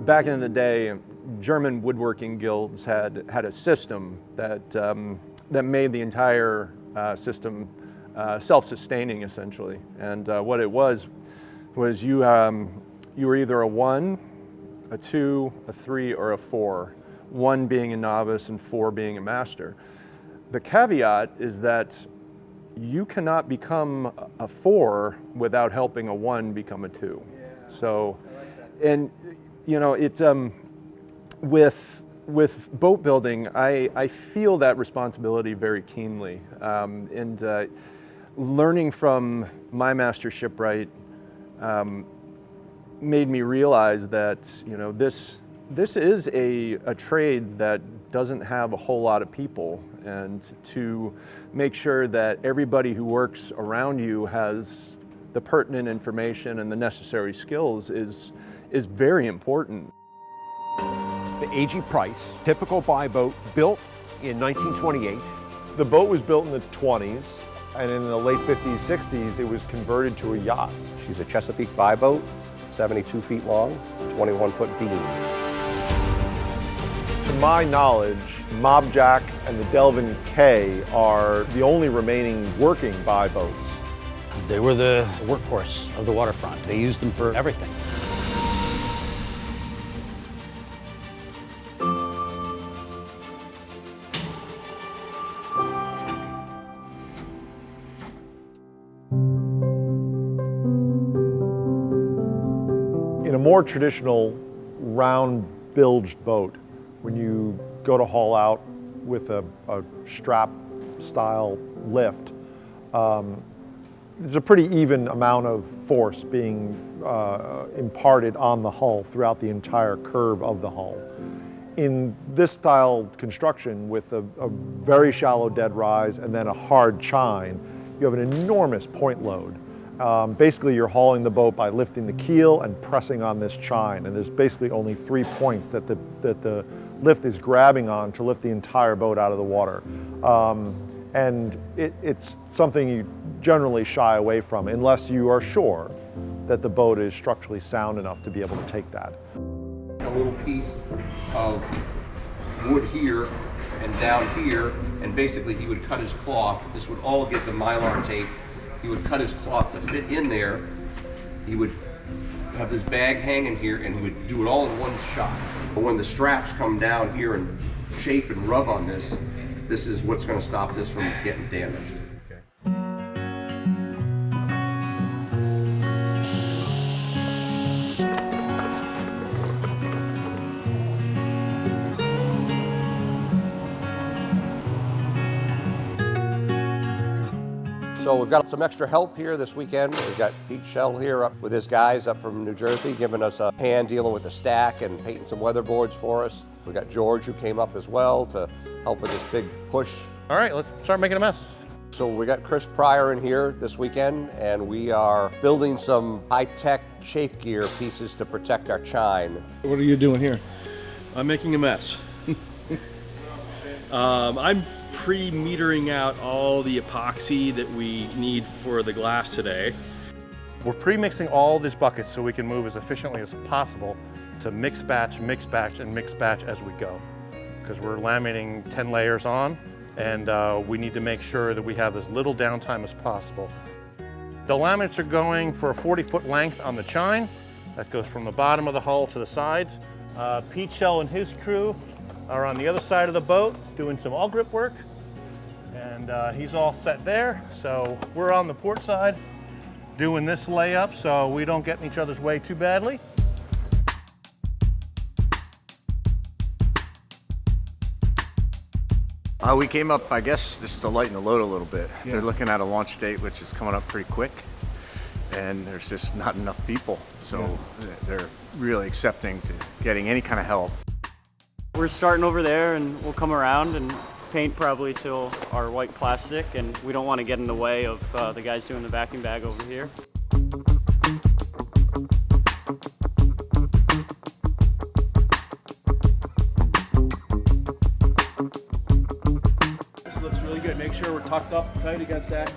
back in the day, German woodworking guilds had a system that that made the entire system self-sustaining, essentially. And what it was you were either a 1, a 2, a 3, or a 4. 1 being a novice and 4 being a master. The caveat is that you cannot become a 4 without helping a 1 become a 2. Yeah, So, I like that. and you know, it's with boat building, I feel that responsibility very keenly, and learning from my master shipwright made me realize that, you know, this is a trade that doesn't have a whole lot of people, and to make sure that everybody who works around you has the pertinent information and the necessary skills is very important. The A.G. Price, typical buy boat, built in 1928. The boat was built in the 20s, and in the late 50s, 60s, it was converted to a yacht. She's a Chesapeake buy boat, 72 feet long, 21-foot beam. To my knowledge, Mob Jack and the Delvin K are the only remaining working buy boats. They were the workhorse of the waterfront. They used them for everything. In a more traditional round-bilged boat, when you go to haul out with a strap-style lift, there's a pretty even amount of force being imparted on the hull throughout the entire curve of the hull. In this style construction, with a very shallow dead rise and then a hard chine, you have an enormous point load. Basically, you're hauling the boat by lifting the keel and pressing on this chine, and there's basically only 3 points that the lift is grabbing on to lift the entire boat out of the water. And it's something you generally shy away from unless you are sure that the boat is structurally sound enough to be able to take that. A little piece of wood here and down here, and basically he would cut his cloth. This would all get the Mylar tape. He would cut his cloth to fit in there. He would have this bag hanging here, and he would do it all in one shot. But when the straps come down here and chafe and rub on this, this is what's going to stop this from getting damaged. So we've got some extra help here this weekend. We've got Pete Shell here up with his guys up from New Jersey, giving us a hand dealing with the stack and painting some weatherboards for us. We got George, who came up as well to help with this big push. All right, let's start making a mess. So we got Chris Pryor in here this weekend, and we are building some high-tech chafe gear pieces to protect our chine. What are you doing here? I'm making a mess. I'm pre-metering out all the epoxy that we need for the glass today. We're pre-mixing all these buckets so we can move as efficiently as possible to mix batch, and mix batch as we go. Because we're laminating 10 layers on, and we need to make sure that we have as little downtime as possible. The laminates are going for a 40-foot length on the chine. That goes from the bottom of the hull to the sides. Pete Shell and his crew are on the other side of the boat doing some all grip work, and he's all set there. So we're on the port side doing this layup so we don't get in each other's way too badly. We came up, I guess, just to lighten the load a little bit. Yeah. They're looking at a launch date which is coming up pretty quick, and there's just not enough people. So they're really accepting to getting any kind of help. We're starting over there, and we'll come around and paint probably till our white plastic, and we don't want to get in the way of the guys doing the backing bag over here. This looks really good. Make sure we're tucked up tight against that.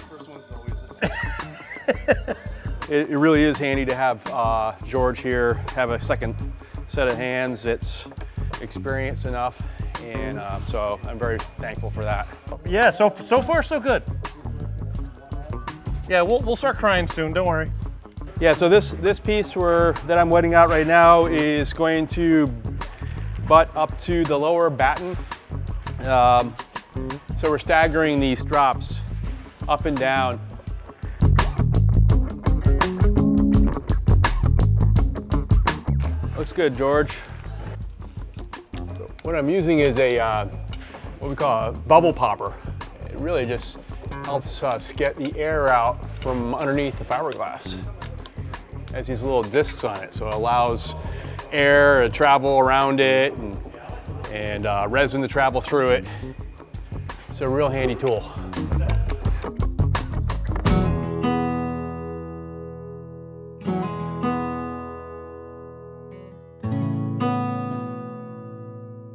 First one's always it really is handy to have George here, have a second set of hands. It's experienced enough, and so I'm very thankful for that. Yeah, so far so good. Yeah, we'll start crying soon, don't worry. Yeah, so this piece that I'm wetting out right now is going to butt up to the lower batten. So we're staggering these drops up and down. Looks good, George. So what I'm using is a what we call a bubble popper. It really just helps us get the air out from underneath the fiberglass. It has these little discs on it, so it allows air to travel around it and resin to travel through it. It's a real handy tool.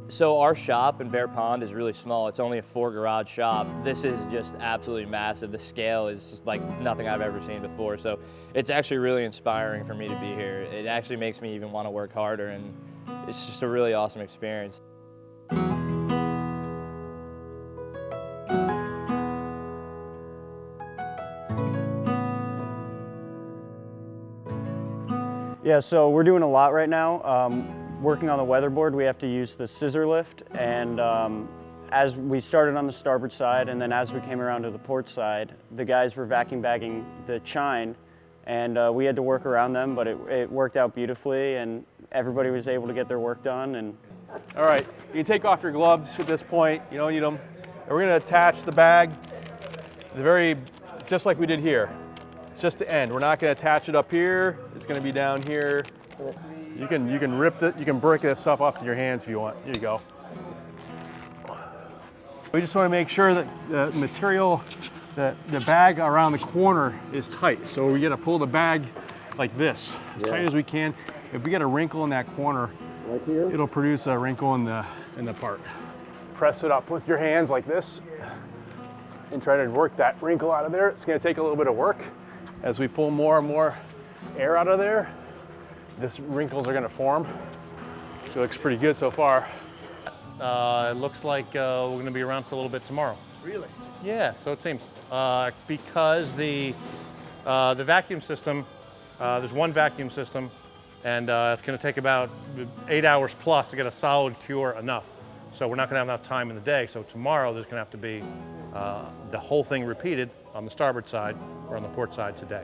So our shop in Bear Pond is really small. It's only a 4 garage shop. This is just absolutely massive. The scale is just like nothing I've ever seen before. So it's actually really inspiring for me to be here. It actually makes me even want to work harder, and it's just a really awesome experience. Yeah, so we're doing a lot right now. Working on the weatherboard, we have to use the scissor lift, and as we started on the starboard side, and then as we came around to the port side, the guys were vacuum bagging the chine, and we had to work around them, but it worked out beautifully, and everybody was able to get their work done. And all right, you can take off your gloves at this point. You don't need them. And we're going to attach the bag just like we did here. It's just the end. We're not going to attach it up here. It's going to be down here. You can break this stuff off to your hands if you want. Here you go. We just want to make sure that the material, the bag around the corner is tight. So we got to pull the bag like this, as tight as we can. If we get a wrinkle in that corner, right here, it'll produce a wrinkle in the part. Press it up with your hands like this and try to work that wrinkle out of there. It's going to take a little bit of work. As we pull more and more air out of there, these wrinkles are going to form. It looks pretty good so far. It looks like we're going to be around for a little bit tomorrow. Really? Yeah, so it seems. Because the vacuum system, there's one vacuum system, and it's going to take about 8 hours plus to get a solid cure enough. So we're not going to have enough time in the day. So tomorrow there's going to have to be the whole thing repeated on the starboard side or on the port side today.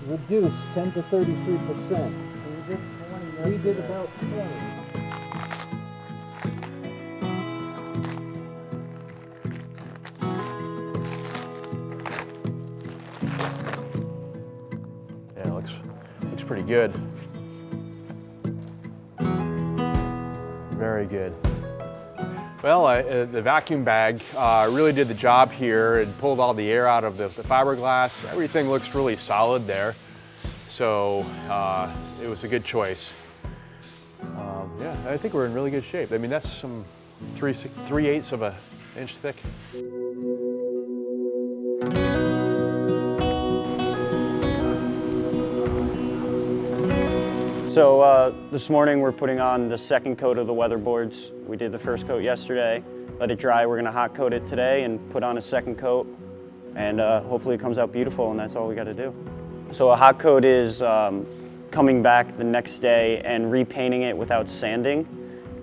Reduced 10 to 33%. We did about 20. Yeah, it looks pretty good. Very good. Well, the vacuum bag really did the job here. It pulled all the air out of the fiberglass. Everything looks really solid there. So it was a good choice. Yeah, I think we're in really good shape. I mean, that's some 3/8 of an inch thick. so this morning we're putting on the second coat of the weatherboards. We did the first coat yesterday, let it dry. We're going to hot coat it today and put on a second coat, and hopefully it comes out beautiful, and that's all we got to do. So a hot coat is coming back the next day and repainting it without sanding.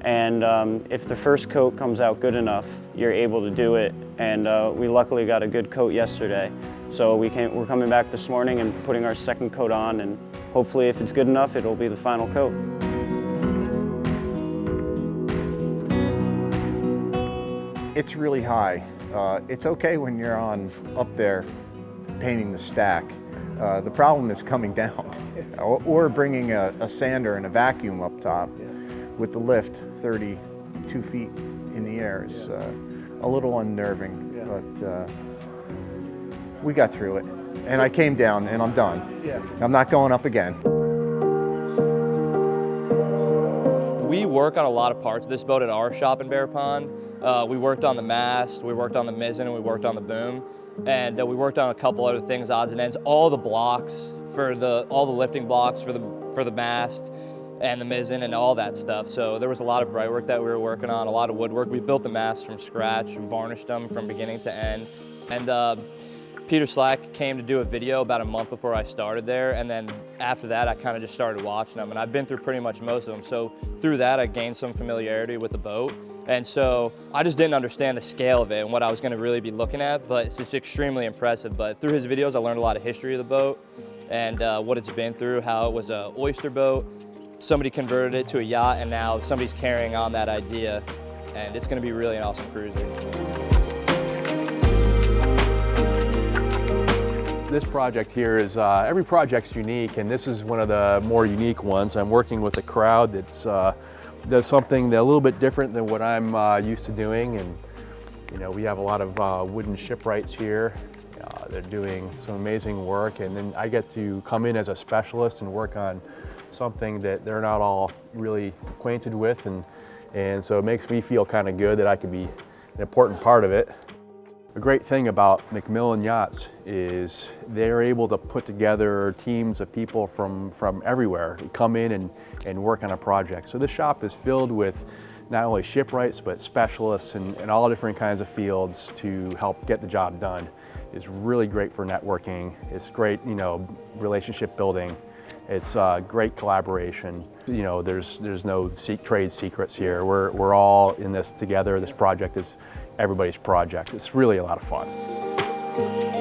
And if the first coat comes out good enough, you're able to do it. And we luckily got a good coat yesterday. So we're coming back this morning and putting our second coat on, and hopefully if it's good enough, it'll be the final coat. It's really high. It's okay when you're up there painting the stack. The problem is coming down or bringing a sander and a vacuum up top with the lift 32 feet in the air is a little unnerving, but we got through it. And I came down and I'm done. I'm not going up again. we work on a lot of parts of this boat at our shop in Bear Pond. We worked on the mast, we worked on the mizzen, and we worked on the boom. And we worked on a couple other things, odds and ends, all the blocks for all the lifting blocks for the mast and the mizzen and all that stuff. So there was a lot of bright work that we were working on, a lot of woodwork. We built the mast from scratch, varnished them from beginning to end. And Peter Slack came to do a video about a month before I started there, and then after that I kind of just started watching them, and I've been through pretty much most of them. So through that I gained some familiarity with the boat, and so I just didn't understand the scale of it and what I was going to really be looking at, but it's extremely impressive. But through his videos I learned a lot of history of the boat and what it's been through, how it was an oyster boat, somebody converted it to a yacht, and now somebody's carrying on that idea, and it's going to be really an awesome cruiser. This project here is, every project's unique, and this is one of the more unique ones. I'm working with a crowd that's does something a little bit different than what I'm used to doing, and you know, we have a lot of wooden shipwrights here. They're doing some amazing work, and then I get to come in as a specialist and work on something that they're not all really acquainted with, and so it makes me feel kind of good that I could be an important part of it. The great thing about McMillan Yachts is they're able to put together teams of people from everywhere to come in and work on a project. So this shop is filled with not only shipwrights, but specialists in all different kinds of fields to help get the job done. It's really great for networking. It's great, you know, relationship building. It's great collaboration. You know, there's no trade secrets here. We're all in this together. This project is everybody's project. It's really a lot of fun.